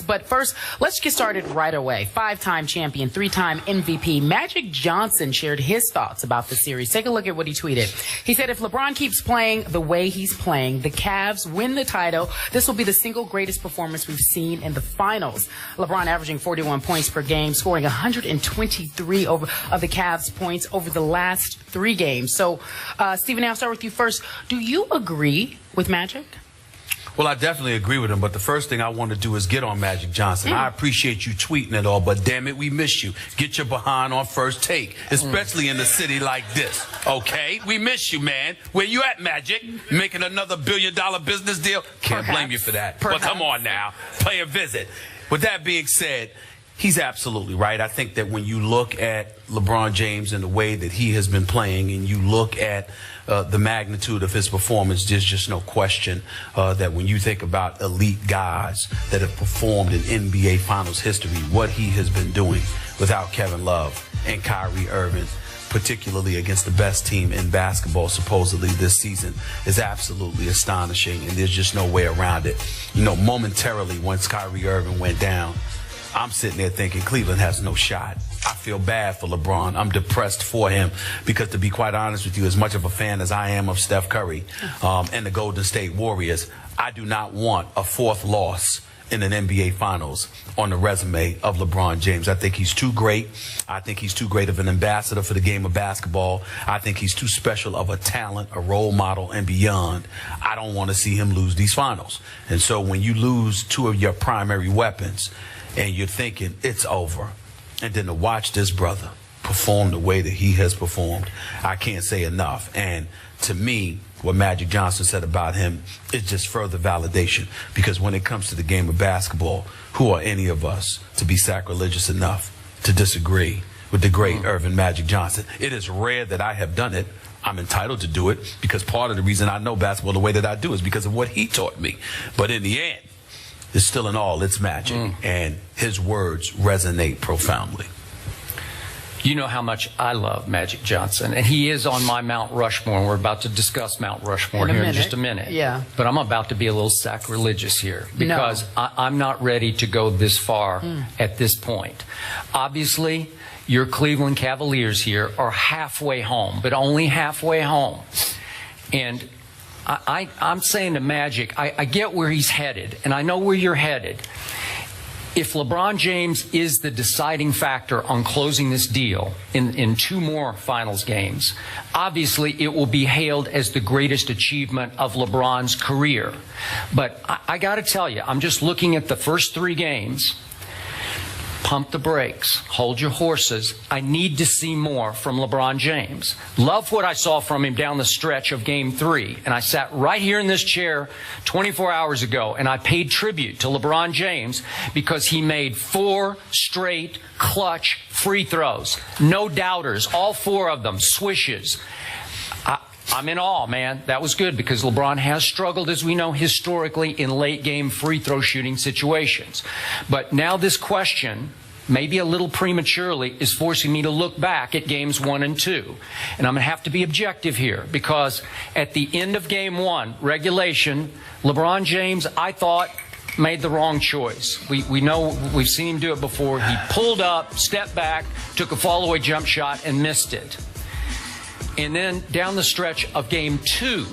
But first, let's get started right away. Five-time champion, three-time MVP Magic Johnson shared his thoughts about the series. Take a look at what he tweeted. He said, if LeBron keeps playing the way he's playing, the Cavs win the title. This will be the single greatest performance we've seen in the finals. LeBron averaging 41 points per game, scoring 123 of the Cavs' points over the last 3 games. So, Stephen, I'll start with you first. Do you agree with Magic? Well, I definitely agree with him, but the first thing I want to do is get on Magic Johnson. I appreciate you tweeting it all, but damn it, we miss you. Get your behind on First Take, especially in a city like this, okay? We miss you, man. Where you at, Magic? Making another $1 billion business deal? Can't blame you for that. Well, come on now. Pay a visit. With that being said, he's absolutely right. I think that when you look at LeBron James and the way that he has been playing, and you look at the magnitude of his performance, there's just no question that when you think about elite guys that have performed in NBA Finals history, what he has been doing without Kevin Love and Kyrie Irving, particularly against the best team in basketball supposedly this season, is absolutely astonishing, and there's just no way around it. You know, momentarily once Kyrie Irving went down, I'm sitting there thinking Cleveland has no shot. I feel bad for LeBron. I'm depressed for him because, to be quite honest with you, as much of a fan as I am of Steph Curry and the Golden State Warriors, I do not want a 4th loss in an NBA Finals on the resume of LeBron James. I think he's too great. I think he's too great of an ambassador for the game of basketball. I think he's too special of a talent, a role model, and beyond. I don't want to see him lose these finals. And so when you lose 2 of your primary weapons and you're thinking it's over, and then to watch this brother perform the way that he has performed, I can't say enough. And to me, what Magic Johnson said about him is just further validation, because when it comes to the game of basketball, who are any of us to be sacrilegious enough to disagree with the great Irvin Magic Johnson? It is rare that I have done it. I'm entitled to do it because part of the reason I know basketball the way that I do is because of what he taught me. But in the end, it's still in all its Magic, and his words resonate profoundly. You know how much I love Magic Johnson, and he is on my Mount Rushmore, and we're about to discuss Mount Rushmore here in just a minute. Yeah. But I'm about to be a little sacrilegious here because I'm not ready to go this far at this point. Obviously, your Cleveland Cavaliers here are halfway home, but only halfway home. And I'm saying to Magic, I get where he's headed, and I know where you're headed. If LeBron James is the deciding factor on closing this deal in 2 more finals games, obviously it will be hailed as the greatest achievement of LeBron's career. But I got to tell you, I'm just looking at the first 3 games. Pump the brakes. Hold your horses. I need to see more from LeBron James. Love what I saw from him down the stretch of Game 3. And I sat right here in this chair 24 hours ago, and I paid tribute to LeBron James because he made 4 straight clutch free throws. No doubters. All 4 of them. Swishes. I'm in awe, man. That was good because LeBron has struggled, as we know, historically in late-game free throw shooting situations. But now this question, maybe a little prematurely, is forcing me to look back at games 1 and 2. And I'm going to have to be objective here because at the end of game 1, regulation, LeBron James, I thought, made the wrong choice. We know, we've seen him do it before. He pulled up, stepped back, took a fall-away jump shot, and missed it. And then down the stretch of game 2,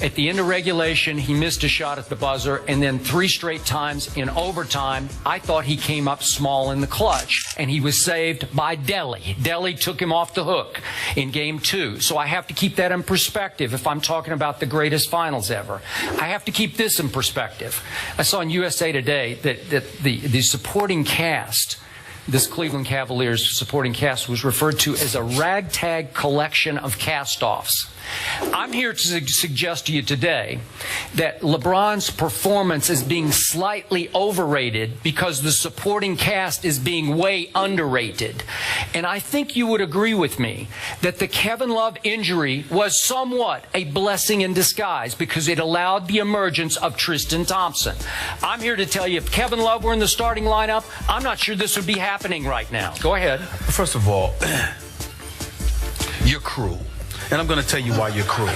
at the end of regulation, he missed a shot at the buzzer. And then 3 straight times in overtime, I thought he came up small in the clutch. And he was saved by Delly. Delly took him off the hook in game 2. So I have to keep that in perspective if I'm talking about the greatest finals ever. I have to keep this in perspective. I saw in USA Today that the supporting cast, this Cleveland Cavaliers supporting cast, was referred to as a ragtag collection of cast-offs. I'm here to suggest to you today that LeBron's performance is being slightly overrated because the supporting cast is being way underrated. And I think you would agree with me that the Kevin Love injury was somewhat a blessing in disguise because it allowed the emergence of Tristan Thompson. I'm here to tell you, if Kevin Love were in the starting lineup, I'm not sure this would be happening right now. Go ahead. First of all, you're cruel. And I'm going to tell you why you're cruel.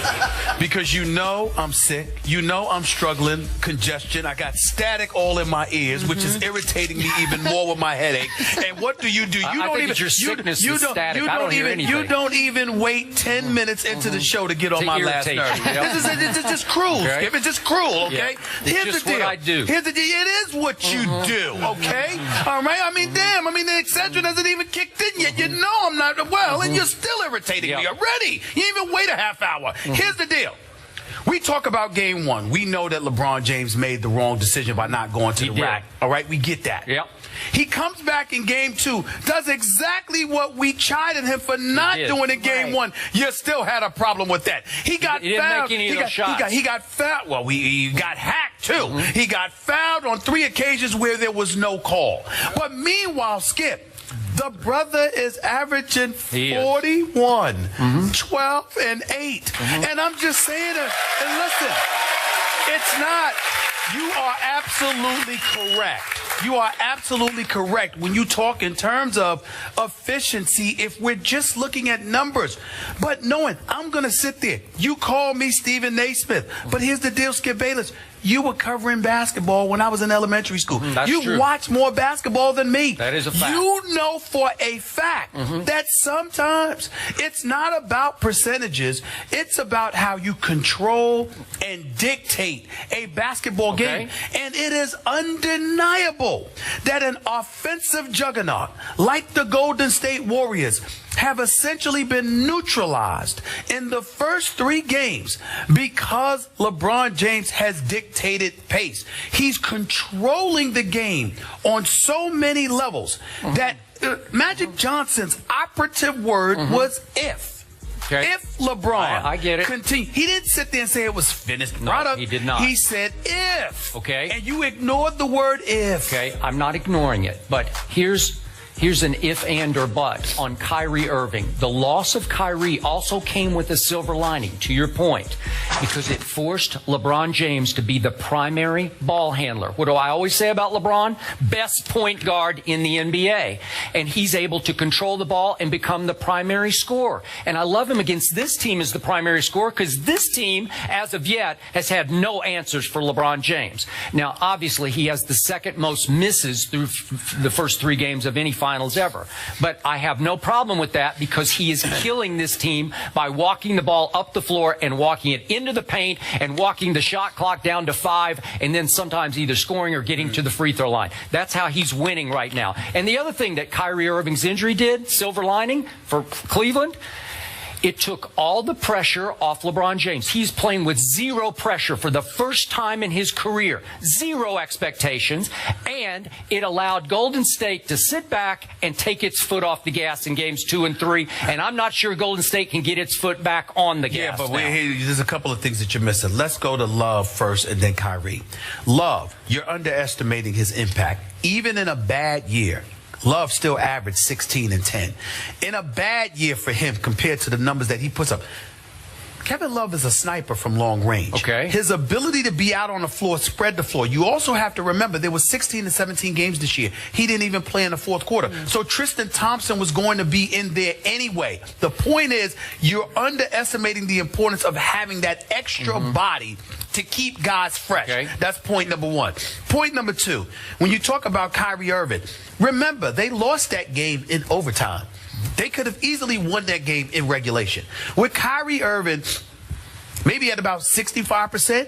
Because you know I'm sick. You know I'm struggling, congestion. I got static all in my ears, which is irritating me even more with my headache. And what do? You I don't think even. it's your sickness you is don't, static. you I don't don't hear even. anything. You don't even wait 10 minutes into the show to get on my last irritate nerve. you, yep. This is just cruel, Okay. Skip. It's just cruel, okay? Yeah. It's just the deal. what I do. Here's the deal. It is what you do, okay? All right? I mean, damn. I mean, the Excedrin hasn't even kicked in yet. You know I'm not well, and you're still irritating me already. You didn't even wait a half hour. Here's the deal. We talk about game one. We know that LeBron James made the wrong decision by not going to the rack. All right? We get that. Yep. He comes back in game two, does exactly what we chided him for not doing in game one. You still had a problem with that. He got He didn't fouled. make any of those shots. He got fouled. Well, he got hacked too. He got fouled on 3 occasions where there was no call. But meanwhile, Skip, the brother is averaging 41, 12, and 8. And I'm just saying, and listen, it's not. You are absolutely correct. You are absolutely correct when you talk in terms of efficiency if we're just looking at numbers. But knowing, I'm going to sit there. You call me Stephen Naismith. But here's the deal, Skip Bayless. You were covering basketball when I was in elementary school. You watched more basketball than me. That is a fact. You know for a fact that sometimes it's not about percentages. It's about how you control and dictate a basketball game. And it is undeniable that an offensive juggernaut like the Golden State Warriors have essentially been neutralized in the first 3 games because LeBron James has dictated pace. He's controlling the game on so many levels that Magic Johnson's operative word was if. If LeBron I get it. Continue, he didn't sit there and say it was finished No, product. he did not. He said if. Okay. And you ignored the word if. Okay, I'm not ignoring it, but here's an if, and, or but on Kyrie Irving. The loss of Kyrie also came with a silver lining, to your point, because it forced LeBron James to be the primary ball handler. What do I always say about LeBron? Best point guard in the NBA. And he's able to control the ball and become the primary scorer. And I love him against this team as the primary scorer because this team, as of yet, has had no answers for LeBron James. Now, obviously, he has the second most misses through the first 3 games of any finals ever. But I have no problem with that because he is killing this team by walking the ball up the floor and walking it into the paint and walking the shot clock down to 5 and then sometimes either scoring or getting to the free throw line. That's how he's winning right now. And the other thing that Kyrie Irving's injury did, silver lining for Cleveland, it took all the pressure off LeBron James. He's playing with 0 pressure for the first time in his career. 0 expectations. And it allowed Golden State to sit back and take its foot off the gas in games 2 and 3. And I'm not sure Golden State can get its foot back on the gas. Yeah, but there's a couple of things that you're missing. Let's go to Love first and then Kyrie. Love, you're underestimating his impact. Even in a bad year, Love still averaged 16 and 10. In a bad year for him compared to the numbers that he puts up, Kevin Love is a sniper from long range. Okay. His ability to be out on the floor, spread the floor. You also have to remember there was 16 to 17 games this year. He didn't even play in the fourth quarter. So Tristan Thompson was going to be in there anyway. The point is you're underestimating the importance of having that extra body to keep guys fresh. Okay. That's point number 1. Point number 2, when you talk about Kyrie Irving, remember they lost that game in overtime. They could have easily won that game in regulation. With Kyrie Irving, maybe at about 65%.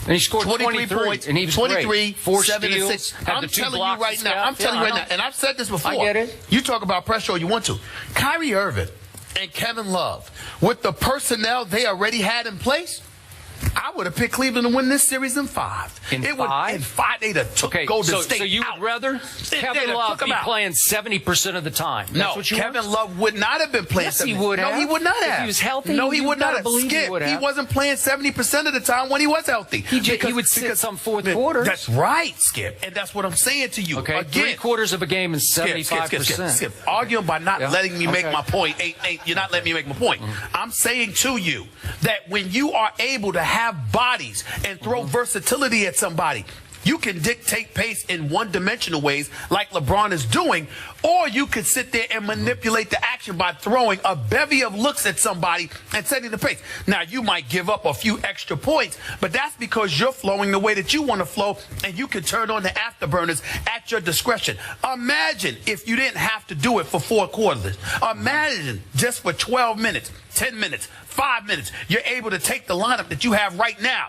And he scored 23 points, and he was 23, great. 4 7 steals, and 6. had I'm the 2 telling you blocks right now. I'm telling you right now, and I've said this before. I get it. You talk about pressure all you want to. Kyrie Irving and Kevin Love, with the personnel they already had in place, I would have picked Cleveland to win this series in 5. In 5? In 5, they'd have took Golden State so you out. would rather Kevin Love be playing 70% of the time? No, Kevin Love would not have been playing. Yes, he would have. No, he would not have. If he was healthy, no, he would not have. Skip, he wasn't playing 70% of the time when he was healthy. He would sit some fourth quarters. That's right, Skip, and that's what I'm saying to you. Okay, again, 3/4 of a game is 75%. Skip, arguing by not letting me make my point. You're not letting me make my point. I'm saying to you that when you are able to have bodies and throw versatility at somebody, You can dictate pace in one-dimensional ways like LeBron is doing, or you could sit there and manipulate the action by throwing a bevy of looks at somebody and setting the pace. Now, you might give up a few extra points, but that's because you're flowing the way that you want to flow, and you can turn on the afterburners at your discretion. Imagine if you didn't have to do it for 4 quarters. Imagine just for 12 minutes, 10 minutes, 5 minutes, you're able to take the lineup that you have right now,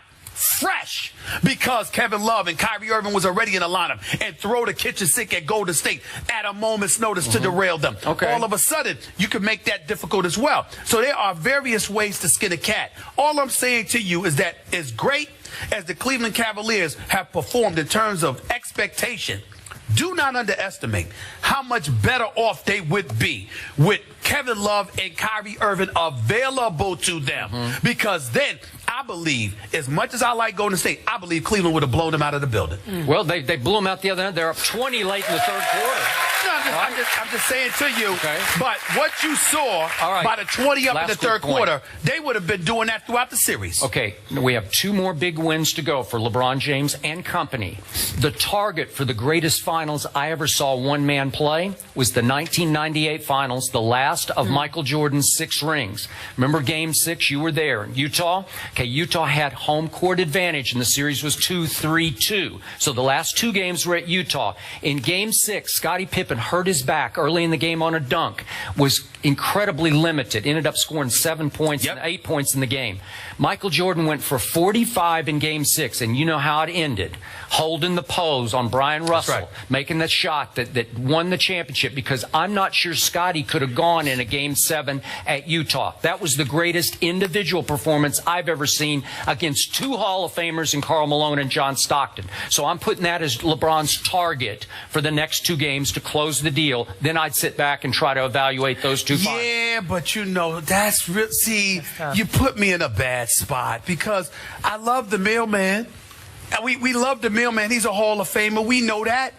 fresh, because Kevin Love and Kyrie Irving was already in the lineup, and throw the kitchen sink at Golden State at a moment's notice to derail them. Okay. All of a sudden, you can make that difficult as well. So there are various ways to skin a cat. All I'm saying to you is that as great as the Cleveland Cavaliers have performed in terms of expectation, do not underestimate how much better off they would be with Kevin Love and Kyrie Irving available to them. Because then, I believe, as much as I like Golden State, I believe Cleveland would have blown them out of the building. Well, they blew them out the other night. They're up 20 late in the third quarter. No, I'm just saying to you, Okay. but what you saw by the 20 up in the third quarter, they would have been doing that throughout the series. Okay, we have 2 more big wins to go for LeBron James and company. The target for the greatest finals I ever saw one man play was the 1998 finals, the last of Michael Jordan's 6 rings. Remember Game 6? You were there in Utah. Okay, Utah had home court advantage, and the series was 2-3-2. So the last 2 games were at Utah. In Game 6, Scottie Pippen hurt his back early in the game on a dunk, was incredibly limited, ended up scoring 7 points and 8 points in the game. Michael Jordan went for 45 in Game 6, and you know how it ended. Holding the pose on Brian Russell, making that shot that won the championship, because I'm not sure Scottie could have gone in a Game 7 at Utah. That was the greatest individual performance I've ever seen against 2 Hall of Famers in Karl Malone and John Stockton. So I'm putting that as LeBron's target for the next 2 games to close the deal. Then I'd sit back and try to evaluate those 2 finals. Yeah, but you know, that's real. See, you put me in a bad spot because I love the mailman. And we love the mailman. He's a Hall of Famer. We know that.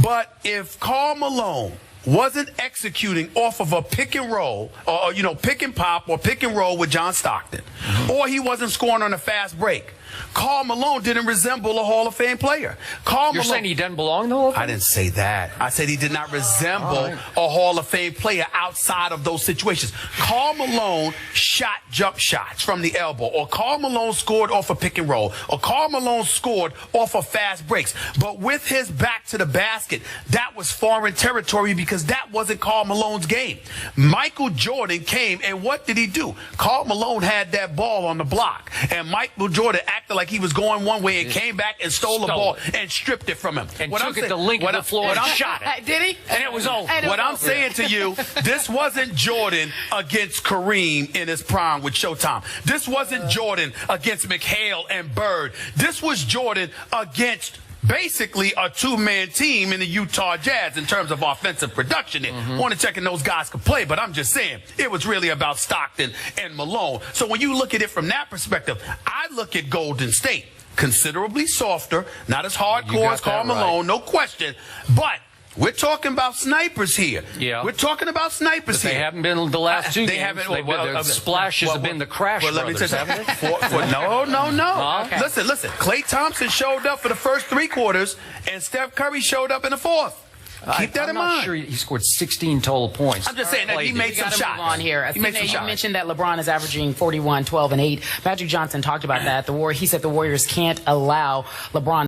But if Karl Malone wasn't executing off of a pick and roll, or pick and pop or pick and roll with John Stockton, or he wasn't scoring on a fast break, Karl Malone didn't resemble a Hall of Fame player. You're saying he doesn't belong in the Hall of Fame? I didn't say that. I said he did not resemble a Hall of Fame player outside of those situations. Karl Malone shot jump shots from the elbow, or Karl Malone scored off a pick and roll, or Karl Malone scored off of fast breaks. But with his back to the basket, that was foreign territory because that wasn't Karl Malone's game. Michael Jordan came, and what did he do? Karl Malone had that ball on the block, and Michael Jordan acted like he was going one way and came back and stole the ball and stripped it from him. And took it the length of the floor and shot it. Did he? And it was over. What I'm saying to you, this wasn't Jordan against Kareem in his prime with Showtime. This wasn't Jordan against McHale and Bird. This was Jordan against basically a 2-man team in the Utah Jazz in terms of offensive production. Want to check in those guys could play, but I'm just saying it was really about Stockton and Malone. So when you look at it from that perspective, I look at Golden State considerably softer, not as hardcore as Karl Malone, no question, but we're talking about snipers here. Yeah. We're talking about snipers here. They haven't been the last 2 they games. Haven't. The splashes have been the Crash Brothers, haven't they? No. Oh, okay. Listen. Klay Thompson showed up for the first 3 quarters, and Steph Curry showed up in the 4th. Keep that in mind. I'm not sure he scored 16 total points. I'm just saying that he made some shots. On here. He made some shots. You mentioned that LeBron is averaging 41, 12, and 8. Magic Johnson talked about that. He said the Warriors can't allow LeBron